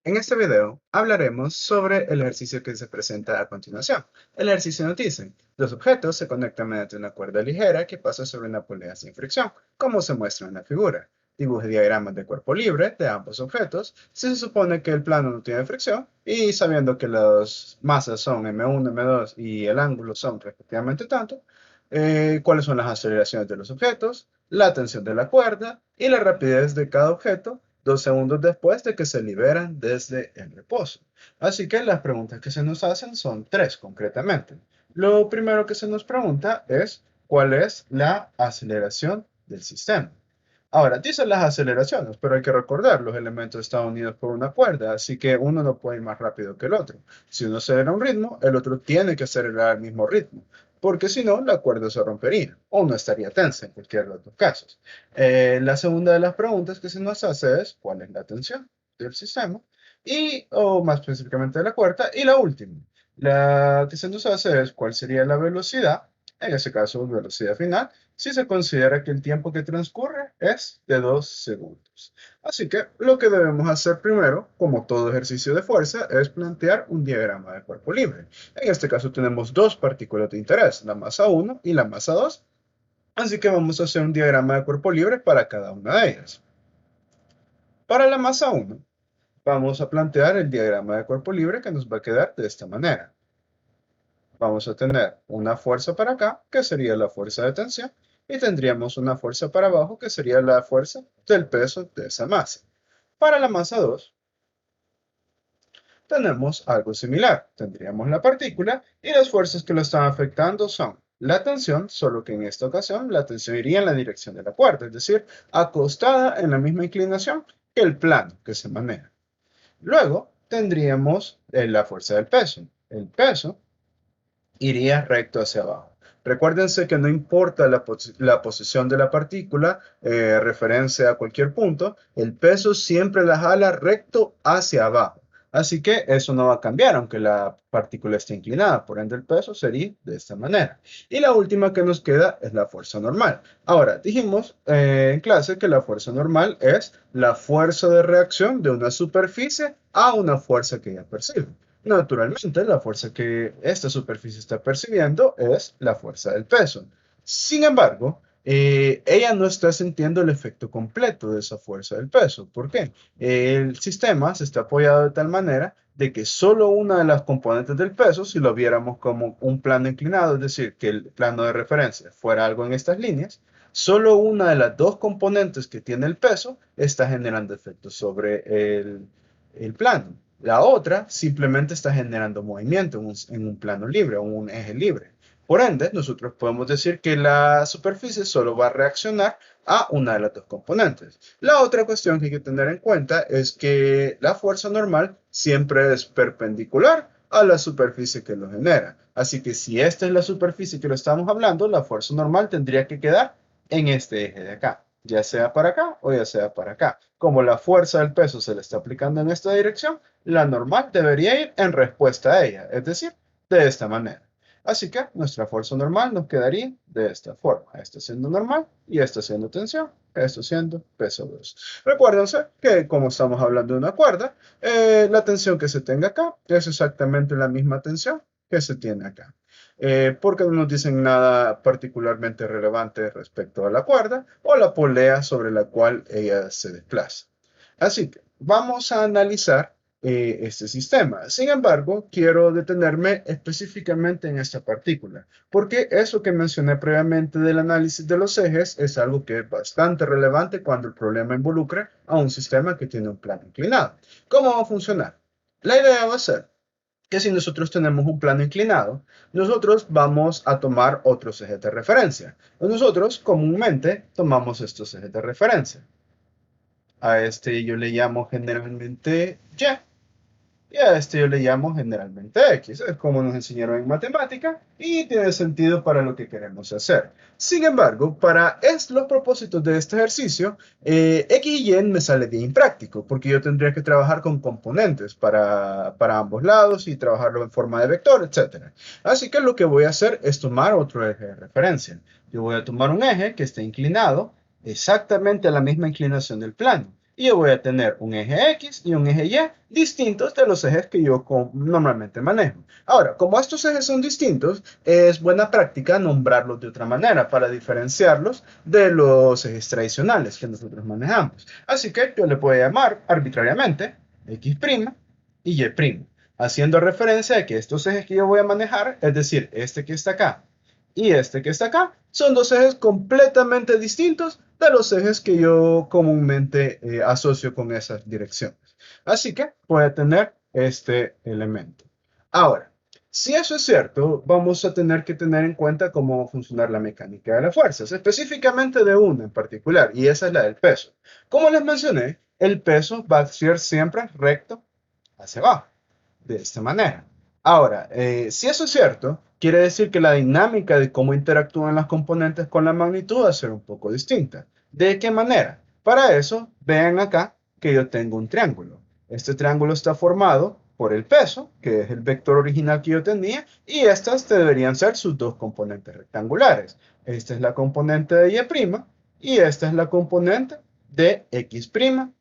En este video hablaremos sobre el ejercicio que se presenta a continuación. El ejercicio nos dice, los objetos se conectan mediante una cuerda ligera que pasa sobre una polea sin fricción, como se muestra en la figura. Dibuje diagramas de cuerpo libre de ambos objetos si se supone que el plano no tiene fricción y sabiendo que las masas son m1, m2 y el ángulo son respectivamente tanto, cuáles son las aceleraciones de los objetos, la tensión de la cuerda y la rapidez de cada objeto 2 segundos después de que se liberan desde el reposo. Así que las preguntas que se nos hacen son tres concretamente. Lo primero que se nos pregunta es cuál es la aceleración del sistema. Ahora, dicen las aceleraciones, pero hay que recordar, los elementos están unidos por una cuerda, así que uno no puede ir más rápido que el otro. Si uno acelera un ritmo, el otro tiene que acelerar al mismo ritmo, porque si no, la cuerda se rompería o no estaría tensa en cualquiera de los dos casos. La segunda de las preguntas que se nos hace es cuál es la tensión del sistema y, o más específicamente de la cuerda. Y la última, la que se nos hace es cuál sería la velocidad, en ese caso velocidad final, si se considera que el tiempo que transcurre es de 2 segundos. Así que lo que debemos hacer primero, como todo ejercicio de fuerza, es plantear un diagrama de cuerpo libre. En este caso tenemos dos partículas de interés, la masa 1 y la masa 2. Así que vamos a hacer un diagrama de cuerpo libre para cada una de ellas. Para la masa 1, vamos a plantear el diagrama de cuerpo libre que nos va a quedar de esta manera. Vamos a tener una fuerza para acá, que sería la fuerza de tensión, y tendríamos una fuerza para abajo, que sería la fuerza del peso de esa masa. Para la masa 2, tenemos algo similar. Tendríamos la partícula y las fuerzas que lo están afectando son la tensión, solo que en esta ocasión la tensión iría en la dirección de la cuerda, es decir, acostada en la misma inclinación que el plano que se maneja. Luego tendríamos la fuerza del peso. El peso iría recto hacia abajo. Recuérdense que no importa la posición de la partícula, referencia a cualquier punto, el peso siempre la jala recto hacia abajo. Así que eso no va a cambiar, aunque la partícula esté inclinada. Por ende, el peso sería de esta manera. Y la última que nos queda es la fuerza normal. Ahora, dijimos en clase que la fuerza normal es la fuerza de reacción de una superficie a una fuerza que ella percibe. Naturalmente, la fuerza que esta superficie está percibiendo es la fuerza del peso. Sin embargo, ella no está sintiendo el efecto completo de esa fuerza del peso. ¿Por qué? El sistema se está apoyado de tal manera de que solo una de las componentes del peso, si lo viéramos como un plano inclinado, es decir, que el plano de referencia fuera algo en estas líneas, solo una de las dos componentes que tiene el peso está generando efectos sobre el plano. La otra simplemente está generando movimiento en un plano libre o un eje libre. Por ende, nosotros podemos decir que la superficie solo va a reaccionar a una de las dos componentes. La otra cuestión que hay que tener en cuenta es que la fuerza normal siempre es perpendicular a la superficie que lo genera. Así que si esta es la superficie que lo estamos hablando, la fuerza normal tendría que quedar en este eje de acá, ya sea para acá o ya sea para acá. Como la fuerza del peso se le está aplicando en esta dirección, la normal debería ir en respuesta a ella, es decir, de esta manera. Así que nuestra fuerza normal nos quedaría de esta forma. Esta siendo normal y esta siendo tensión, esto siendo peso 2. Recuérdense que como estamos hablando de una cuerda, la tensión que se tenga acá es exactamente la misma tensión que se tiene acá. Porque no nos dicen nada particularmente relevante respecto a la cuerda o la polea sobre la cual ella se desplaza. Así que vamos a analizar este sistema. Sin embargo, quiero detenerme específicamente en esta partícula, porque eso que mencioné previamente del análisis de los ejes es algo que es bastante relevante cuando el problema involucra a un sistema que tiene un plano inclinado. ¿Cómo va a funcionar? La idea va a ser que si nosotros tenemos un plano inclinado, nosotros vamos a tomar otros ejes de referencia. Nosotros comúnmente tomamos estos ejes de referencia. A este yo le llamo generalmente Y. Y a este yo le llamo generalmente X. Es como nos enseñaron en matemática y tiene sentido para lo que queremos hacer. Sin embargo, para los propósitos de este ejercicio, X y Y me sale bien práctico porque yo tendría que trabajar con componentes para ambos lados y trabajarlo en forma de vector, etc. Así que lo que voy a hacer es tomar otro eje de referencia. Yo voy a tomar un eje que esté inclinado exactamente a la misma inclinación del plano. y yo voy a tener un eje X y un eje Y distintos de los ejes que yo normalmente manejo. Ahora, como estos ejes son distintos, es buena práctica nombrarlos de otra manera para diferenciarlos de los ejes tradicionales que nosotros manejamos. Así que yo le puedo llamar arbitrariamente X' y Y', haciendo referencia a que estos ejes que yo voy a manejar, es decir, este que está acá y este que está acá, son dos ejes completamente distintos de los ejes que yo comúnmente asocio con esas direcciones. Así que voy a tener este elemento. Ahora, si eso es cierto, vamos a tener que tener en cuenta cómo va a funcionar la mecánica de las fuerzas, específicamente de una en particular, y esa es la del peso. Como les mencioné, el peso va a ser siempre recto hacia abajo, de esta manera. Ahora, si eso es cierto, quiere decir que la dinámica de cómo interactúan las componentes con la magnitud va a ser un poco distinta. ¿De qué manera? Para eso, vean acá que yo tengo un triángulo. Este triángulo está formado por el peso, que es el vector original que yo tenía, y estas deberían ser sus dos componentes rectangulares. Esta es la componente de Y' y esta es la componente de X'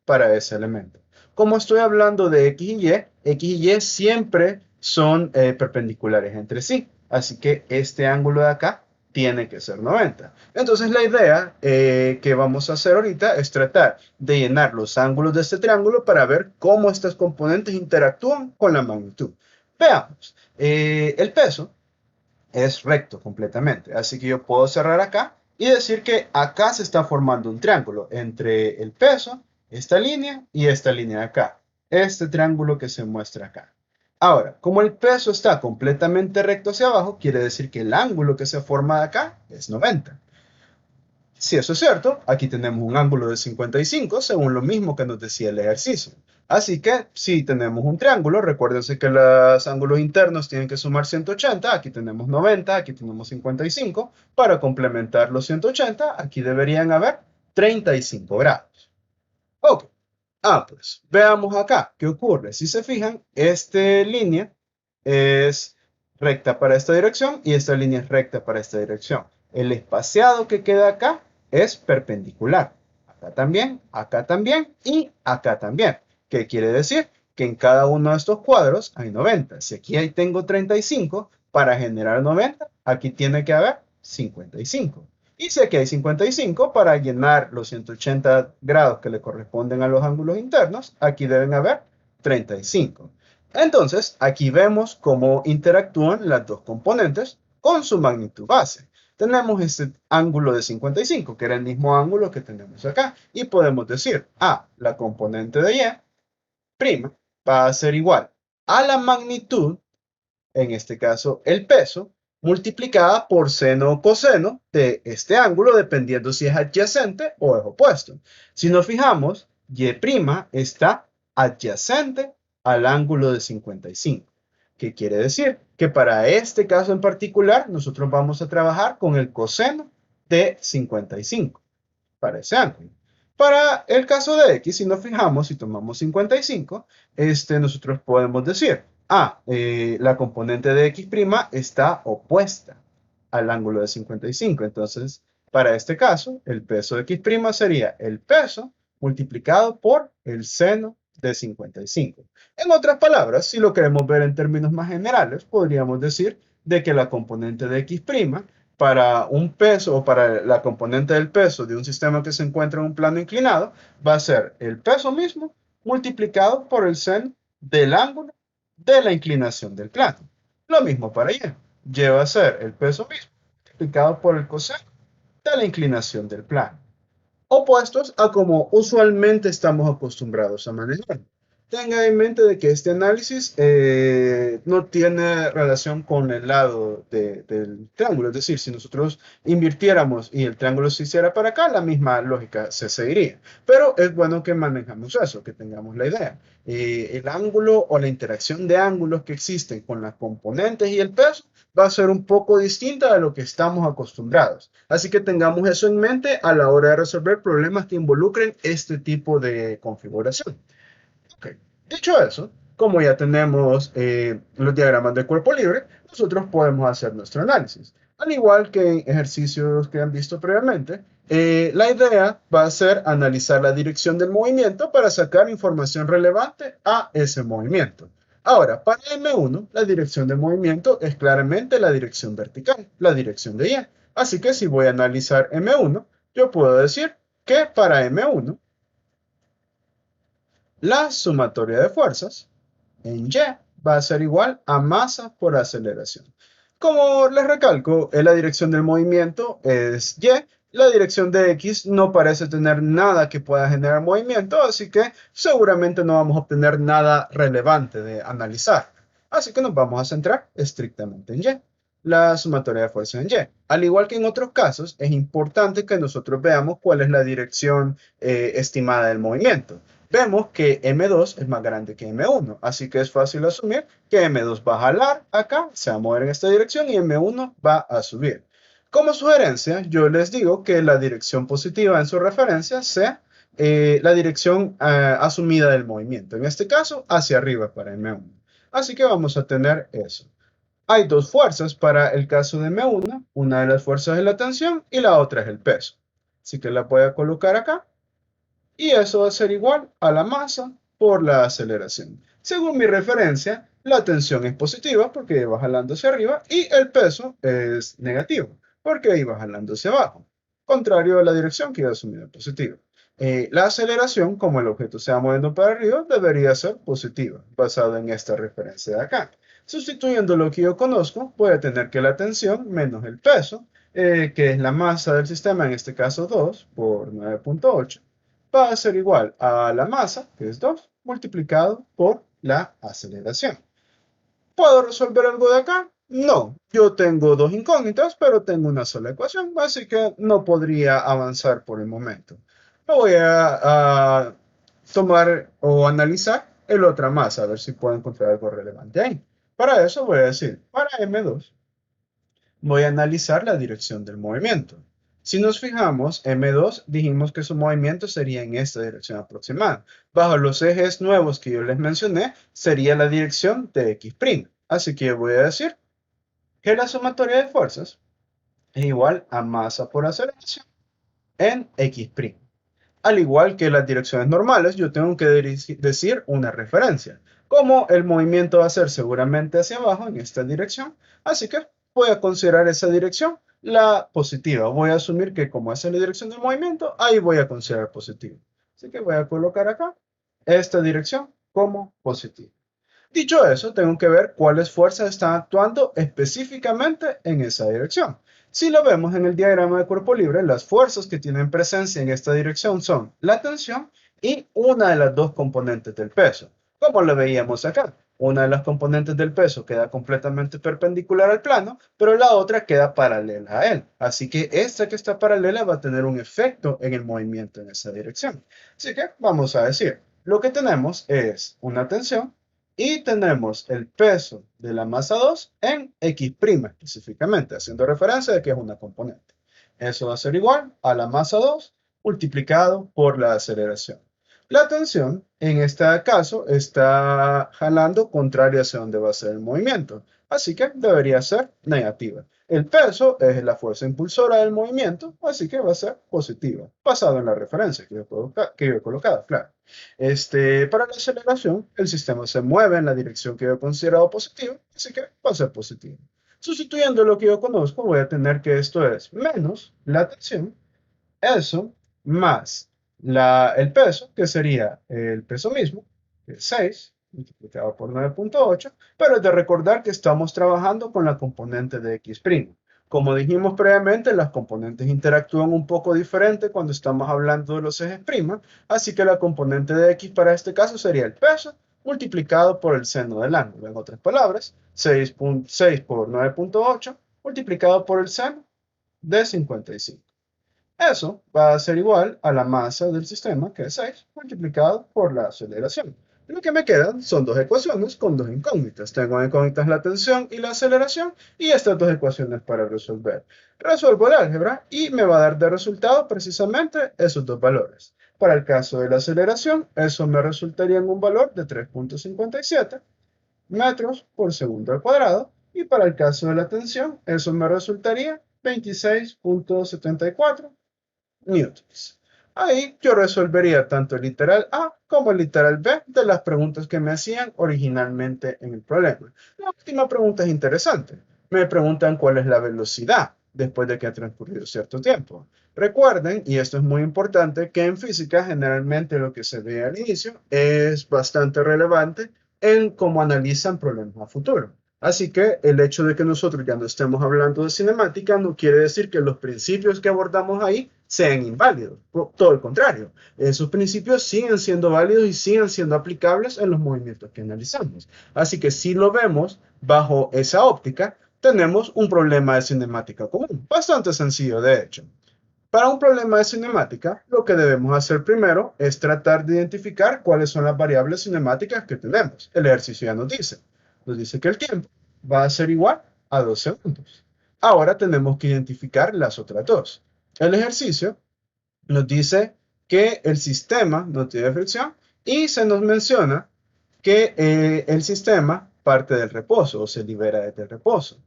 para ese elemento. Como estoy hablando de X y Y siempre son perpendiculares entre sí. Así que este ángulo de acá tiene que ser 90. Entonces la idea que vamos a hacer ahorita es tratar de llenar los ángulos de este triángulo para ver cómo estas componentes interactúan con la magnitud. Veamos, el peso es recto completamente. Así que yo puedo cerrar acá y decir que acá se está formando un triángulo entre el peso, esta línea y esta línea de acá. Este triángulo que se muestra acá. Ahora, como el peso está completamente recto hacia abajo, quiere decir que el ángulo que se forma de acá es 90. Si eso es cierto, aquí tenemos un ángulo de 55 según lo mismo que nos decía el ejercicio. Así que si tenemos un triángulo, recuérdense que los ángulos internos tienen que sumar 180, aquí tenemos 90, aquí tenemos 55. Para complementar los 180, aquí deberían haber 35 grados. Ok, pues veamos acá qué ocurre. Si se fijan, esta línea es recta para esta dirección y esta línea es recta para esta dirección. El espaciado que queda acá es perpendicular. Acá también y acá también. ¿Qué quiere decir? Que en cada uno de estos cuadros hay 90. Si aquí tengo 35, para generar 90, aquí tiene que haber 55. Y si aquí hay 55, para llenar los 180 grados que le corresponden a los ángulos internos, aquí deben haber 35. Entonces, aquí vemos cómo interactúan las dos componentes con su magnitud base. Tenemos este ángulo de 55, que era el mismo ángulo que tenemos acá, y podemos decir, la componente de Y' va a ser igual a la magnitud, en este caso el peso, multiplicada por seno o coseno de este ángulo, dependiendo si es adyacente o es opuesto. Si nos fijamos, Y' está adyacente al ángulo de 55. ¿Qué quiere decir? Que para este caso en particular, nosotros vamos a trabajar con el coseno de 55 para ese ángulo. Para el caso de X, si nos fijamos, si tomamos 55, nosotros podemos decir, la componente de X' está opuesta al ángulo de 55. Entonces, para este caso, el peso de X' sería el peso multiplicado por el seno de 55. En otras palabras, si lo queremos ver en términos más generales, podríamos decir de que la componente de X' para un peso o para la componente del peso de un sistema que se encuentra en un plano inclinado va a ser el peso mismo multiplicado por el seno del ángulo de la inclinación del plano. Lo mismo para Y. Y va a ser el peso mismo multiplicado por el coseno de la inclinación del plano, opuestos a como usualmente estamos acostumbrados a manejar. Tenga en mente de que este análisis no tiene relación con el lado del triángulo, es decir, si nosotros invirtiéramos y el triángulo se hiciera para acá, la misma lógica se seguiría. Pero es bueno que manejamos eso, que tengamos la idea. El ángulo o la interacción de ángulos que existen con las componentes y el peso va a ser un poco distinta de lo que estamos acostumbrados. Así que tengamos eso en mente a la hora de resolver problemas que involucren este tipo de configuración. Okay. Dicho eso, como ya tenemos los diagramas de cuerpo libre, nosotros podemos hacer nuestro análisis. Al igual que en ejercicios que han visto previamente, La idea va a ser analizar la dirección del movimiento para sacar información relevante a ese movimiento. Ahora, para M1, la dirección del movimiento es claramente la dirección vertical, la dirección de Y. Así que si voy a analizar M1, yo puedo decir que para M1, la sumatoria de fuerzas en Y va a ser igual a masa por aceleración. Como les recalco, la dirección del movimiento es Y, la dirección de X no parece tener nada que pueda generar movimiento, así que seguramente no vamos a obtener nada relevante de analizar. Así que nos vamos a centrar estrictamente en Y, la sumatoria de fuerzas en Y. Al igual que en otros casos, es importante que nosotros veamos cuál es la dirección estimada del movimiento. Vemos que M2 es más grande que M1, así que es fácil asumir que M2 va a jalar acá, se va a mover en esta dirección y M1 va a subir. Como sugerencia, yo les digo que la dirección positiva en su referencia sea la dirección asumida del movimiento, en este caso hacia arriba para M1. Así que vamos a tener eso. Hay dos fuerzas para el caso de M1, una de las fuerzas es la tensión y la otra es el peso. Así que la voy a colocar acá y eso va a ser igual a la masa por la aceleración. Según mi referencia, la tensión es positiva porque iba jalando hacia arriba y el peso es negativo porque iba jalando hacia abajo, contrario a la dirección que iba asumida positiva. La aceleración, como el objeto se va moviendo para arriba, debería ser positiva, basada en esta referencia de acá. Sustituyendo lo que yo conozco, voy a tener que la tensión menos el peso, que es la masa del sistema, en este caso 2 por 9.8 va a ser igual a la masa, que es 2, multiplicado por la aceleración. ¿Puedo resolver algo de acá? No, yo tengo dos incógnitas, pero tengo una sola ecuación, así que no podría avanzar por el momento. Voy a tomar o analizar el otra masa, a ver si puedo encontrar algo relevante ahí. Para eso voy a decir, para M2, voy a analizar la dirección del movimiento. Si nos fijamos, M2 dijimos que su movimiento sería en esta dirección aproximada. Bajo los ejes nuevos que yo les mencioné, sería la dirección de X'. Así que voy a decir que la sumatoria de fuerzas es igual a masa por aceleración en X'. Al igual que las direcciones normales, yo tengo que decir una referencia. Como el movimiento va a ser seguramente hacia abajo en esta dirección, así que voy a considerar esa dirección la positiva. Voy a asumir que como es la dirección del movimiento, ahí voy a considerar positivo. Así que voy a colocar acá esta dirección como positiva. Dicho eso, tengo que ver cuáles fuerzas están actuando específicamente en esa dirección. Si lo vemos en el diagrama de cuerpo libre, las fuerzas que tienen presencia en esta dirección son la tensión y una de las dos componentes del peso. Como lo veíamos acá, una de las componentes del peso queda completamente perpendicular al plano, pero la otra queda paralela a él. Así que esta que está paralela va a tener un efecto en el movimiento en esa dirección. Así que vamos a decir, lo que tenemos es una tensión y tenemos el peso de la masa 2 en X' específicamente, haciendo referencia de que es una componente. Eso va a ser igual a la masa 2 multiplicado por la aceleración. La tensión, en este caso, está jalando contrario hacia donde va a ser el movimiento, así que debería ser negativa. El peso es la fuerza impulsora del movimiento, así que va a ser positiva, basado en la referencia que yo he colocado, claro. Para la aceleración, el sistema se mueve en la dirección que yo he considerado positiva, así que va a ser positivo. Sustituyendo lo que yo conozco, voy a tener que esto es menos la tensión, eso, más el peso, que sería el peso mismo, que es 6, multiplicado por 9.8, pero es de recordar que estamos trabajando con la componente de X'. Como dijimos previamente, las componentes interactúan un poco diferente cuando estamos hablando de los ejes prima, así que la componente de X para este caso sería el peso multiplicado por el seno del ángulo. En otras palabras, 6 por 9.8 multiplicado por el seno de 55. Eso va a ser igual a la masa del sistema, que es 6, multiplicado por la aceleración. Lo que me quedan son dos ecuaciones con dos incógnitas. Tengo incógnitas la tensión y la aceleración y estas dos ecuaciones para resolver. Resuelvo el álgebra y me va a dar de resultado precisamente esos dos valores. Para el caso de la aceleración, eso me resultaría en un valor de 3.57 metros por segundo al cuadrado. Y para el caso de la tensión, eso me resultaría 26.74 newtons. Ahí yo resolvería tanto el literal A como el literal B de las preguntas que me hacían originalmente en el problema. La última pregunta es interesante. Me preguntan cuál es la velocidad después de que ha transcurrido cierto tiempo. Recuerden, y esto es muy importante, que en física generalmente lo que se ve al inicio es bastante relevante en cómo analizan problemas a futuro. Así que el hecho de que nosotros ya no estemos hablando de cinemática no quiere decir que los principios que abordamos ahí sean inválidos. Todo el contrario, esos principios siguen siendo válidos y siguen siendo aplicables en los movimientos que analizamos. Así que si lo vemos bajo esa óptica, tenemos un problema de cinemática común, bastante sencillo de hecho. Para un problema de cinemática, lo que debemos hacer primero es tratar de identificar cuáles son las variables cinemáticas que tenemos. El ejercicio ya nos dice que el tiempo va a ser igual a 2 segundos. Ahora tenemos que identificar las otras dos. El ejercicio nos dice que el sistema no tiene fricción y se nos menciona que el sistema parte del reposo o se libera desde el reposo.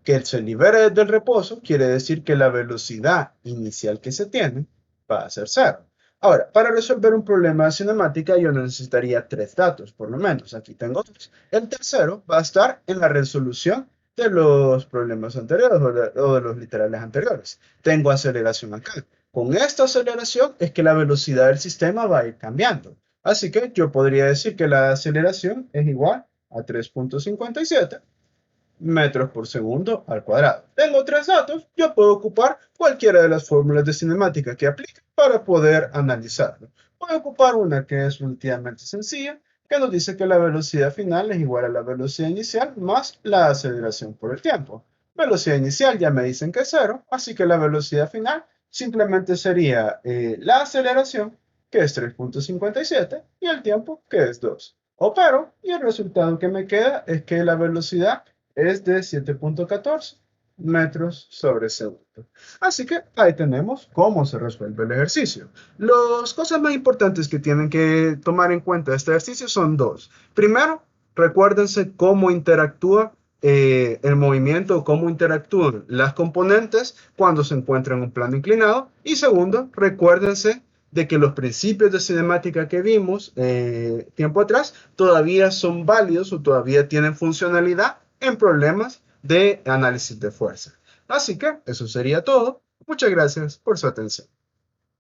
Que se libere desde el reposo quiere decir que la velocidad inicial que se tiene va a ser cero. Ahora, para resolver un problema de cinemática yo necesitaría tres datos, por lo menos. Aquí tengo tres. El tercero va a estar en la resolución de los problemas anteriores o de los literales anteriores. Tengo aceleración acá. Con esta aceleración es que la velocidad del sistema va a ir cambiando. Así que yo podría decir que la aceleración es igual a 3.57 metros por segundo al cuadrado. Tengo tres datos, yo puedo ocupar cualquiera de las fórmulas de cinemática que aplique para poder analizarlo. Voy a ocupar una que es relativamente sencilla, que nos dice que la velocidad final es igual a la velocidad inicial más la aceleración por el tiempo. Velocidad inicial ya me dicen que es cero, así que la velocidad final simplemente sería la aceleración, que es 3.57, y el tiempo, que es 2. Opero y el resultado que me queda es que la velocidad es de 7.14 metros sobre segundo. Así que ahí tenemos cómo se resuelve el ejercicio. Las cosas más importantes que tienen que tomar en cuenta de este ejercicio son dos. Primero, recuérdense cómo interactúa el movimiento, cómo interactúan las componentes cuando se encuentran en un plano inclinado. Y segundo, recuérdense de que los principios de cinemática que vimos tiempo atrás todavía son válidos o todavía tienen funcionalidad en problemas de análisis de fuerza. Así que eso sería todo. Muchas gracias por su atención.